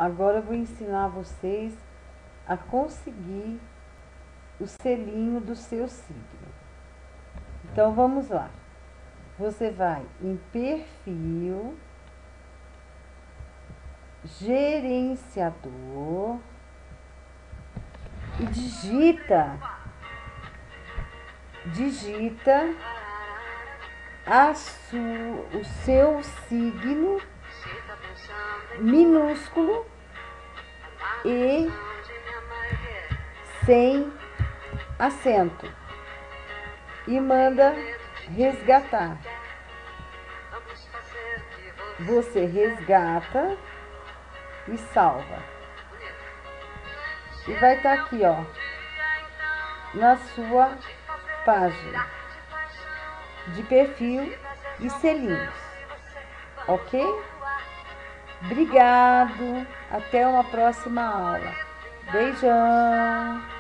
Agora eu vou ensinar vocês a conseguir o selinho do seu signo. Então, vamos lá. Você vai em perfil, gerenciador e digita o seu signo minúsculo e sem acento e manda resgatar. Você resgata e salva. E vai estar aqui, ó, na sua página de perfil e selinhos, ok? Obrigado, até uma próxima aula. Beijão!